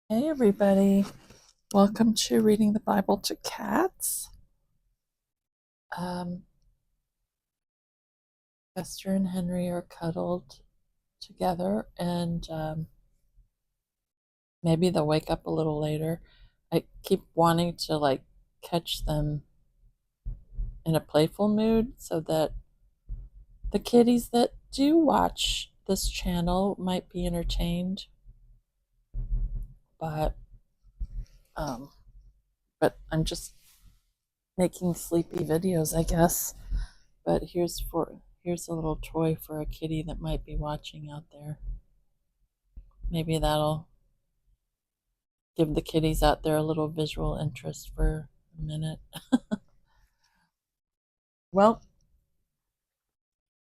Hey, everybody. Welcome to Reading the Bible to Cats. Um, Esther and Henry are cuddled together, and maybe they'll wake up a little later. I keep wanting to catch them in a playful mood so that the kitties that do watch this channel might be entertained. But um, but I'm just making sleepy videos, I guess. But here's a little toy for a kitty that might be watching out there. Maybe that'll give the kitties out there a little visual interest for a minute. Well,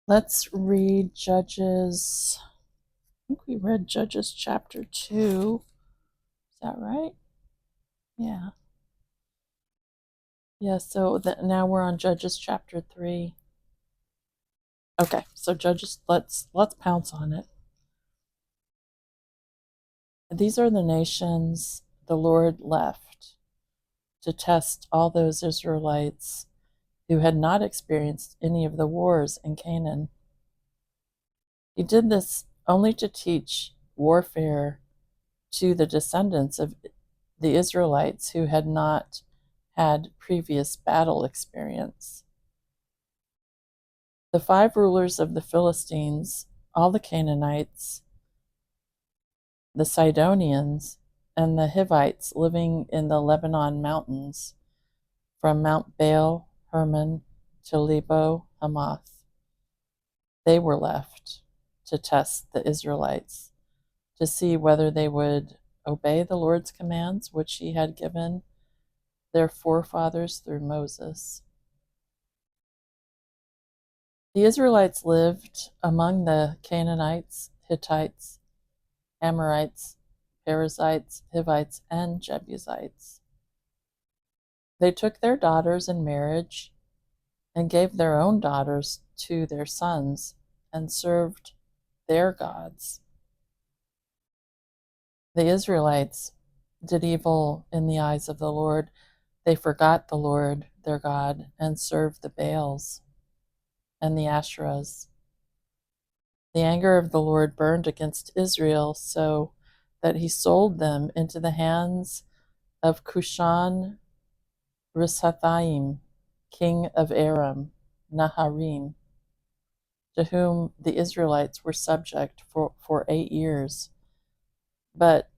let's read Judges. I think we read Judges chapter 2. Is that right? Yeah. Yeah, so now we're on Judges chapter 3. Okay, so Judges, let's pounce on it. These are the nations the Lord left to test all those Israelites who had not experienced any of the wars in Canaan. He did this only to teach warfare to the descendants of the Israelites who had not had previous battle experience. The 5 rulers of the Philistines, all the Canaanites, the Sidonians, and the Hivites living in the Lebanon mountains, from Mount Baal Hermon to Lebo Hamath, they were left to test the Israelites, to see whether they would obey the Lord's commands, which he had given their forefathers through Moses. The Israelites lived among the Canaanites, Hittites, Amorites, Perizzites, Hivites, and Jebusites. They took their daughters in marriage and gave their own daughters to their sons and served their gods. The Israelites did evil in the eyes of the Lord. They forgot the Lord their God and served the Baals and the Asherahs. The anger of the Lord burned against Israel so that he sold them into the hands of Cushan Rishathaim, king of Aram Naharim, to whom the Israelites were subject for 8 years. But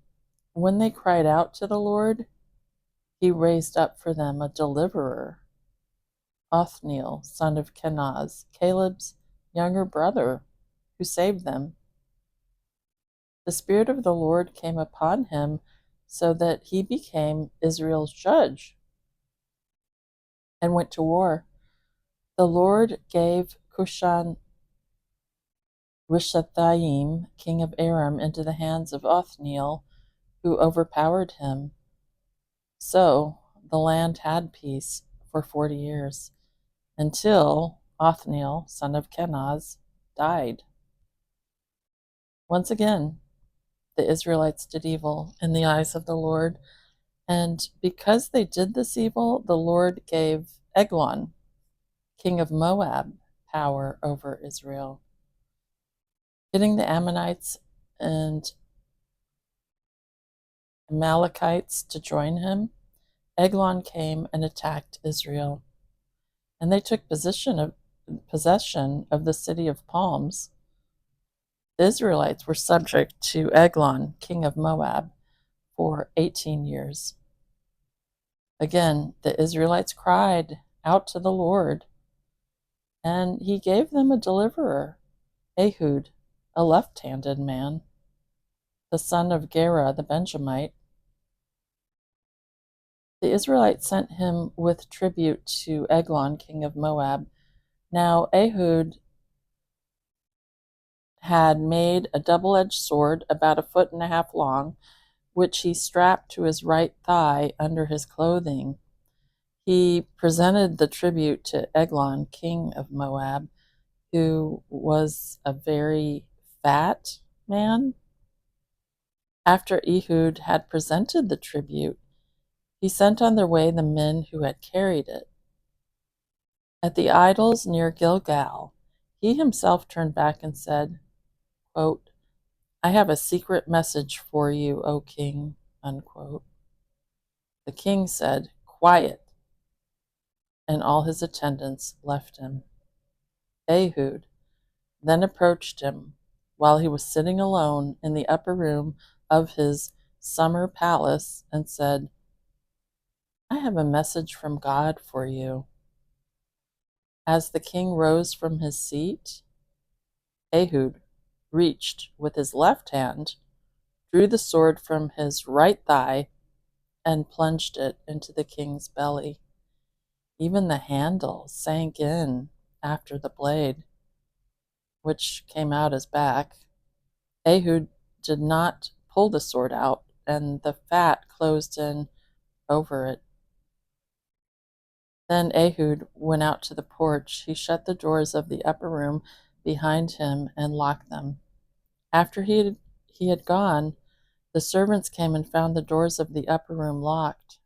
when they cried out to the Lord, he raised up for them a deliverer, Othniel, son of Kenaz, Caleb's younger brother, who saved them. The Spirit of the Lord came upon him so that he became Israel's judge and went to war. The Lord gave Cushan Rishathaim, king of Aram, into the hands of Othniel, who overpowered him. So the land had peace for 40 years, until Othniel, son of Kenaz, died. Once again, the Israelites did evil in the eyes of the Lord, and because they did this evil, the Lord gave Eglon, king of Moab, power over Israel, getting the Ammonites and Amalekites to join him. Eglon came and attacked Israel, and they took possession of the city of palms. The Israelites were subject to Eglon, king of Moab, for 18 years. Again, the Israelites cried out to the Lord, and he gave them a deliverer, Ehud, a left-handed man, the son of Gera the Benjamite. The Israelites sent him with tribute to Eglon, king of Moab. Now Ehud had made a double-edged sword about 1.5 feet long, which he strapped to his right thigh under his clothing. He presented the tribute to Eglon, king of Moab, who was a very fat man. After Ehud had presented the tribute, he sent on their way the men who had carried it. At the idols near Gilgal, he himself turned back and said, quote, I have a secret message for you, O king. Unquote. The king said, quiet, and all his attendants left him. Ehud then approached him while he was sitting alone in the upper room of his summer palace and said, I have a message from God for you. As the king rose from his seat, Ehud reached with his left hand, drew the sword from his right thigh, and plunged it into the king's belly. Even the handle sank in after the blade, which came out his back. Ehud did not pull the sword out, and the fat closed in over it. Then Ehud went out to the porch. He shut the doors of the upper room behind him and locked them. After he had gone, the servants came and found the doors of the upper room locked.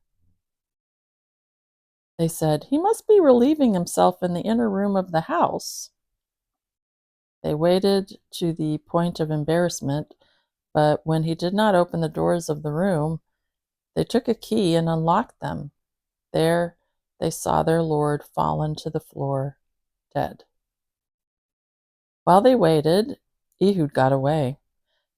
They said, he must be relieving himself in the inner room of the house. They waited to the point of embarrassment, but when he did not open the doors of the room, they took a key and unlocked them. There they saw their Lord fallen to the floor, dead. While they waited, Ehud got away.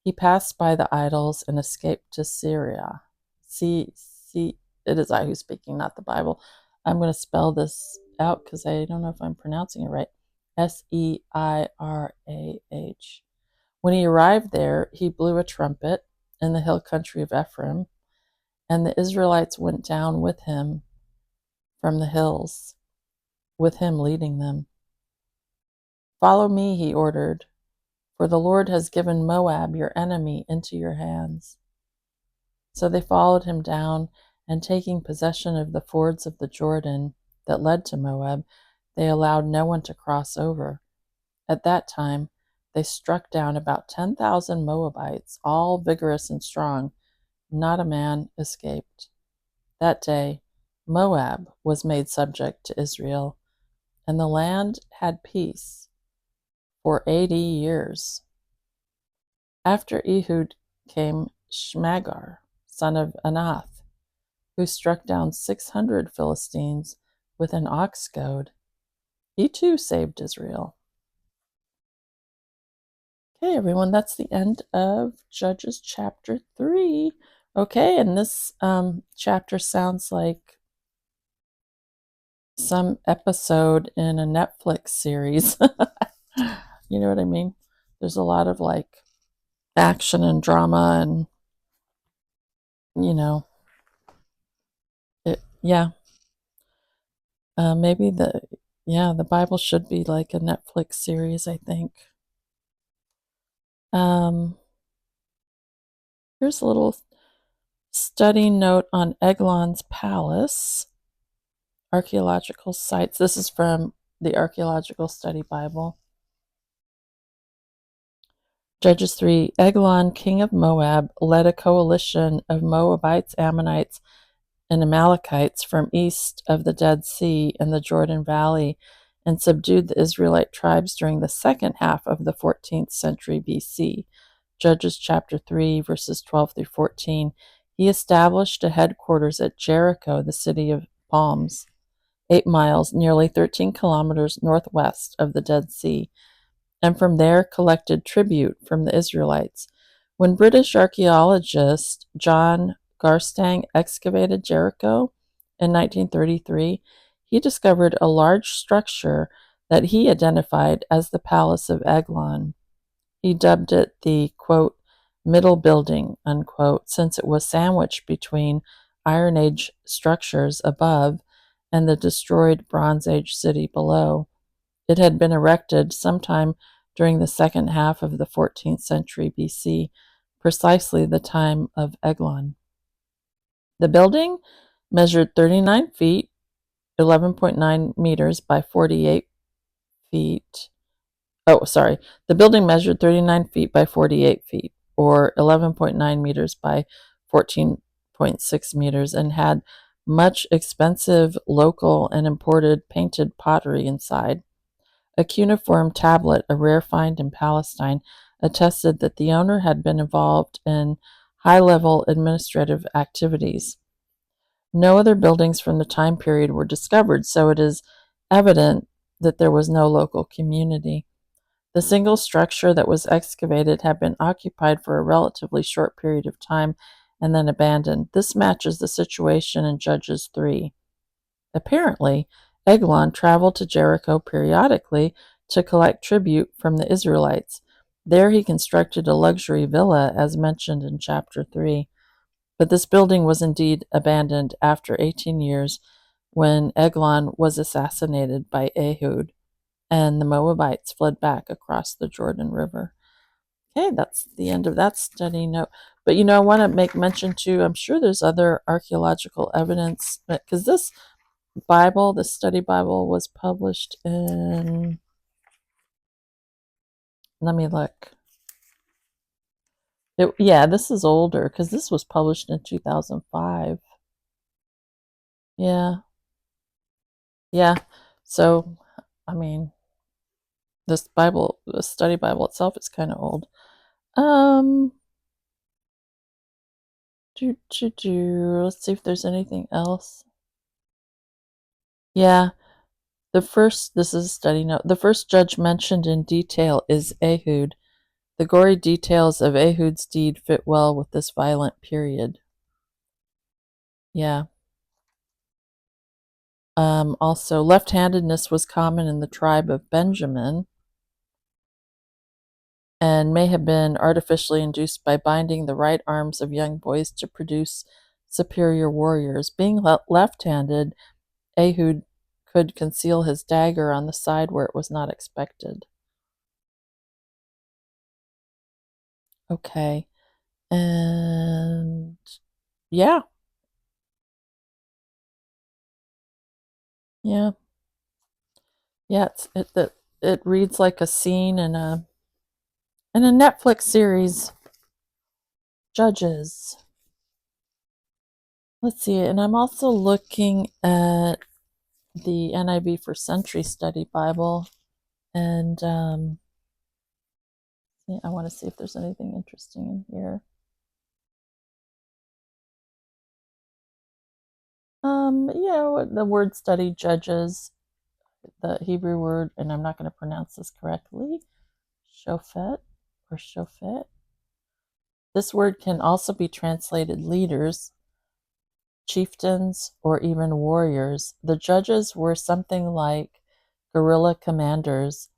He passed by the idols and escaped to Syria. See, it is I who's speaking, not the Bible. I'm going to spell this out because I don't know if I'm pronouncing it right. Seirah. When he arrived there, he blew a trumpet in the hill country of Ephraim, and the Israelites went down with him from the hills, with him leading them. Follow me, he ordered, for the Lord has given Moab, your enemy, into your hands. So they followed him down, and taking possession of the fords of the Jordan that led to Moab, they allowed no one to cross over. At that time, they struck down about 10,000 Moabites, all vigorous and strong. Not a man escaped. That day, Moab was made subject to Israel, and the land had peace for 80 years. After Ehud came Shmagar, son of Anath, who struck down 600 Philistines with an ox goad. He too saved Israel. Okay, everyone, that's the end of Judges chapter 3. Okay, and this chapter sounds like some episode in a Netflix series. You know what I mean? There's a lot of like action and drama and, you know, yeah. Maybe the Bible should be like a Netflix series, I think. Here's a little study note on Eglon's palace, archaeological sites. This is from the Archaeological Study Bible. Judges 3, Eglon, king of Moab, led a coalition of Moabites, Ammonites, and Amalekites from east of the Dead Sea and the Jordan Valley, and subdued the Israelite tribes during the second half of the 14th century BC. Judges chapter 3, verses 12 through 14. He established a headquarters at Jericho, the city of palms, 8 miles, nearly 13 kilometers northwest of the Dead Sea, and from there collected tribute from the Israelites. When British archaeologist John Garstang excavated Jericho in 1933, he discovered a large structure that he identified as the Palace of Eglon. He dubbed it the, quote, middle building, unquote, since it was sandwiched between Iron Age structures above and the destroyed Bronze Age city below. It had been erected sometime during the second half of the 14th century BC, precisely the time of Eglon. The building measured 39 feet, 11.9 meters by 48 feet. The building measured 39 feet by 48 feet, or 11.9 meters by 14.6 meters, and had much expensive local and imported painted pottery inside. A cuneiform tablet, a rare find in Palestine, attested that the owner had been involved in high-level administrative activities. No other buildings from the time period were discovered, so it is evident that there was no local community. The single structure that was excavated had been occupied for a relatively short period of time and then abandoned. This matches the situation in Judges 3. Apparently, Eglon traveled to Jericho periodically to collect tribute from the Israelites. There he constructed a luxury villa, as mentioned in chapter 3. But this building was indeed abandoned after 18 years when Eglon was assassinated by Ehud and the Moabites fled back across the Jordan River. Okay, that's the end of that study note. But I want to make mention too, I'm sure there's other archaeological evidence, because this Bible, the study Bible, was published in, let me look. Yeah, this is older because this was published in 2005. Yeah, yeah. So, I mean, this Bible, the study Bible itself is kind of old. Um, Let's see if there's anything else. Yeah, this is a study note. The first judge mentioned in detail is Ehud. The gory details of Ehud's deed fit well with this violent period. Yeah. Also, left-handedness was common in the tribe of Benjamin and may have been artificially induced by binding the right arms of young boys to produce superior warriors. Being left-handed, Ehud could conceal his dagger on the side where it was not expected. Okay. And yeah. Yeah. Yeah, it reads like a scene in a Netflix series, Judges. Let's see, and I'm also looking at the NIV for Century Study Bible, and I want to see if there's anything interesting in here. The word study, Judges, the Hebrew word, and I'm not going to pronounce this correctly, shofet or shofet. This word can also be translated leaders, chieftains, or even warriors. The judges were something like guerrilla commanders,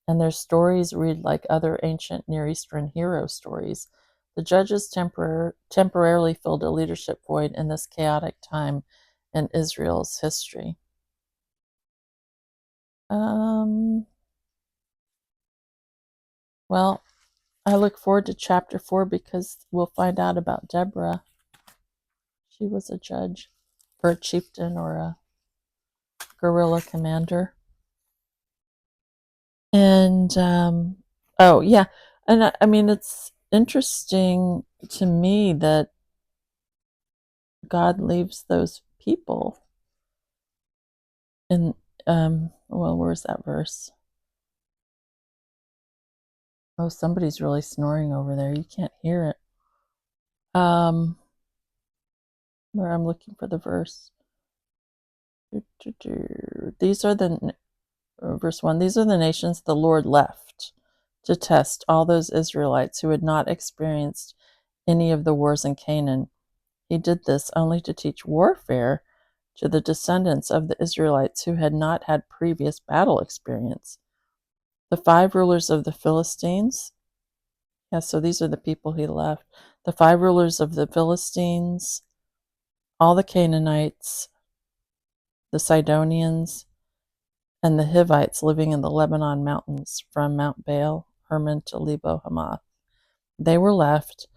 and their stories read like other ancient Near Eastern hero stories. The judges temporarily filled a leadership void in this chaotic time in Israel's history. Well, I look forward to chapter 4 because we'll find out about Deborah. She was a judge, or a chieftain, or a guerrilla commander. And oh yeah, and I mean it's interesting to me that God leaves those people in well, where's that verse? Oh, somebody's really snoring over there. You can't hear it. Where I'm looking for the verse. These are the verse 1. These are the nations the Lord left to test all those Israelites who had not experienced any of the wars in Canaan. He did this only to teach warfare to the descendants of the Israelites who had not had previous battle experience. The 5 rulers of the Philistines, so these are the people he left. The 5 rulers of the Philistines, all the Canaanites, the Sidonians, and the Hivites living in the Lebanon mountains from Mount Baal Hermon to Lebo Hamath. They were left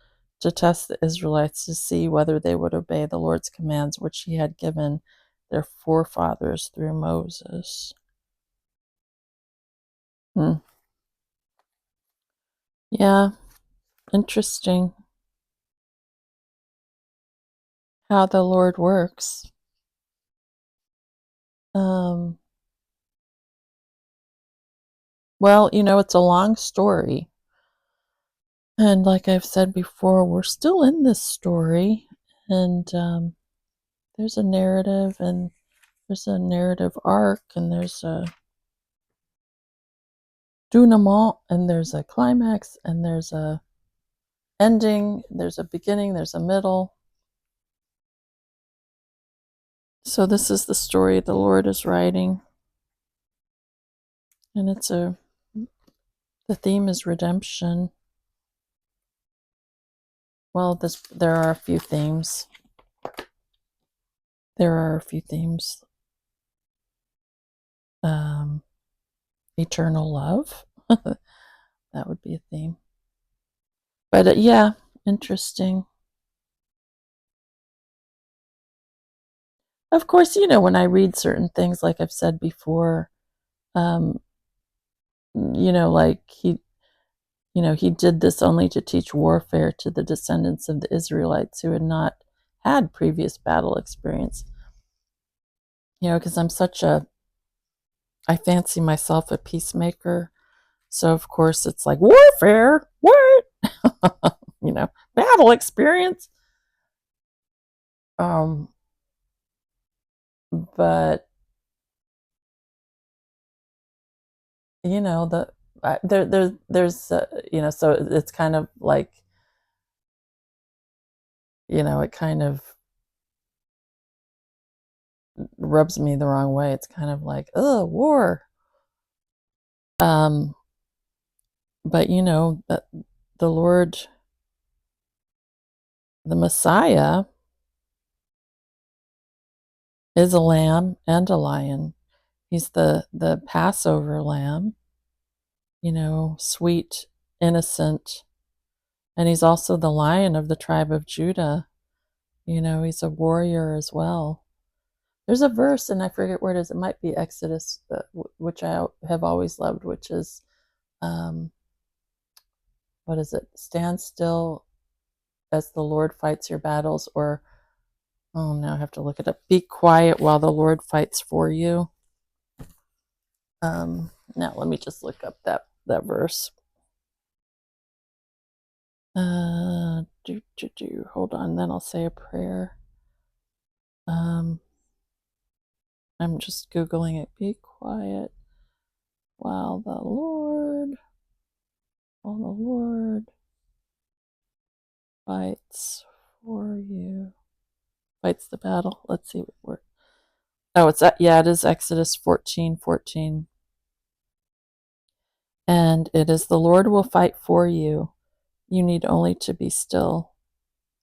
to test the Israelites to see whether they would obey the Lord's commands which he had given their forefathers through Moses. Yeah. Interesting how the Lord works. Well, it's a long story. And like I've said before, we're still in this story. And there's a narrative, and there's a narrative arc, and there's a denouement, and there's a climax, and there's a ending, there's a beginning, there's a middle. So this is the story the Lord is writing. And the theme is redemption. Well, there are a few themes. There are a few themes. Eternal love. That would be a theme. But yeah, interesting. Of course, when I read certain things, like I've said before, um, like he did this only to teach warfare to the descendants of the Israelites who had not had previous battle experience. Because I fancy myself a peacemaker. So of course it's like warfare, what? Battle experience. But there's so it's kind of like it kind of rubs me the wrong way. It's kind of like, oh, war. But that the Lord, the Messiah, is a lamb and a lion. He's the Passover lamb, sweet, innocent, and he's also the lion of the tribe of Judah. He's a warrior as well. There's a verse, and I forget where it is. It might be Exodus, which I have always loved, which is, what is it? Stand still as the Lord fights your battles, or, oh, now I have to look it up. Be quiet while the Lord fights for you. Now let me just look up that verse. Hold on, then I'll say a prayer. I'm just Googling it. Be quiet while the Lord fights for you. Fights the battle. Let's see where. Oh, it is Exodus 14:14. And it is the Lord will fight for you. You need only to be still.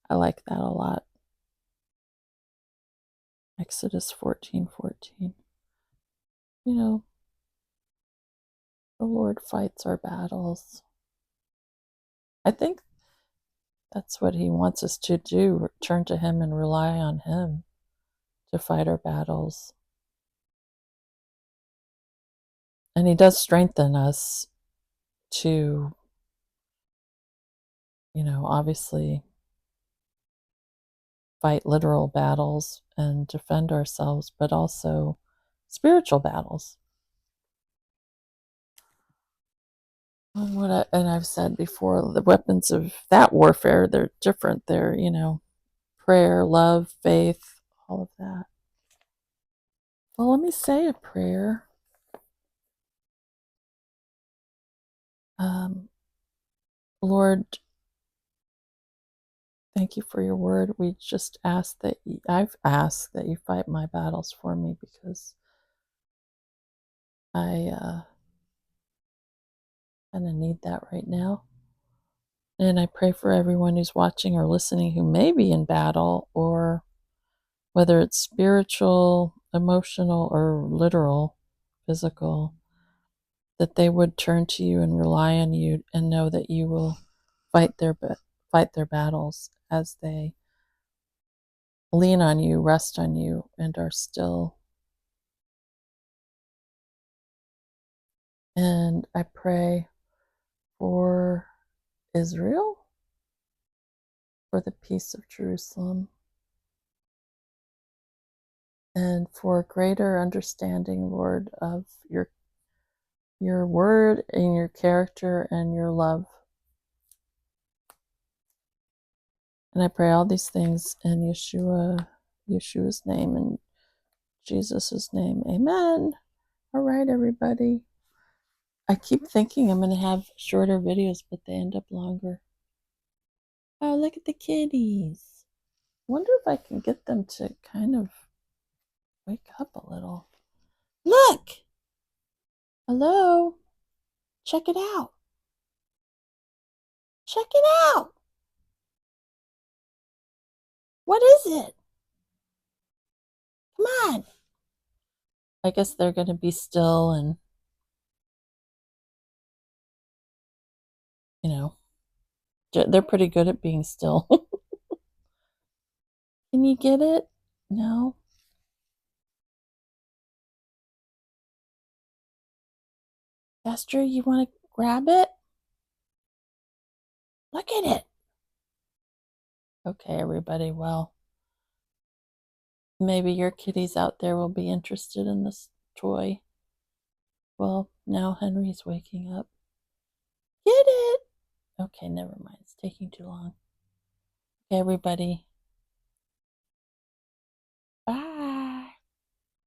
I like that a lot. Exodus 14:14. The Lord fights our battles. I think that's what he wants us to do, turn to him and rely on him to fight our battles. And he does strengthen us to, obviously fight literal battles and defend ourselves, but also spiritual battles. And I've said before, the weapons of that warfare, they're different. They're, prayer, love, faith, all of that. Well, let me say a prayer. Lord, thank you for your word. We just I've asked that you fight my battles for me, because I kind of need that right now. And I pray for everyone who's watching or listening who may be in battle, or whether it's spiritual, emotional, or literal, physical, that they would turn to you and rely on you and know that you will fight their battles as they lean on you, rest on you, and are still. And I pray for Israel. for the peace of Jerusalem, and for greater understanding, Lord, of your word and your character and your love. And I pray all these things in Yeshua's name and Jesus' name. Amen. All right, everybody. I keep thinking I'm going to have shorter videos, but they end up longer. Oh, look at the kitties. Wonder if I can get them to kind of wake up a little. Look! Hello? Check it out. Check it out. What is it? Come on. I guess they're going to be still and, you know, they're pretty good at being still. Can you get it? No. Esther, you want to grab it? Look at it. Okay, everybody. Well, maybe your kitties out there will be interested in this toy. Well, now Henry's waking up. Get it. Okay, never mind. It's taking too long. Okay, everybody.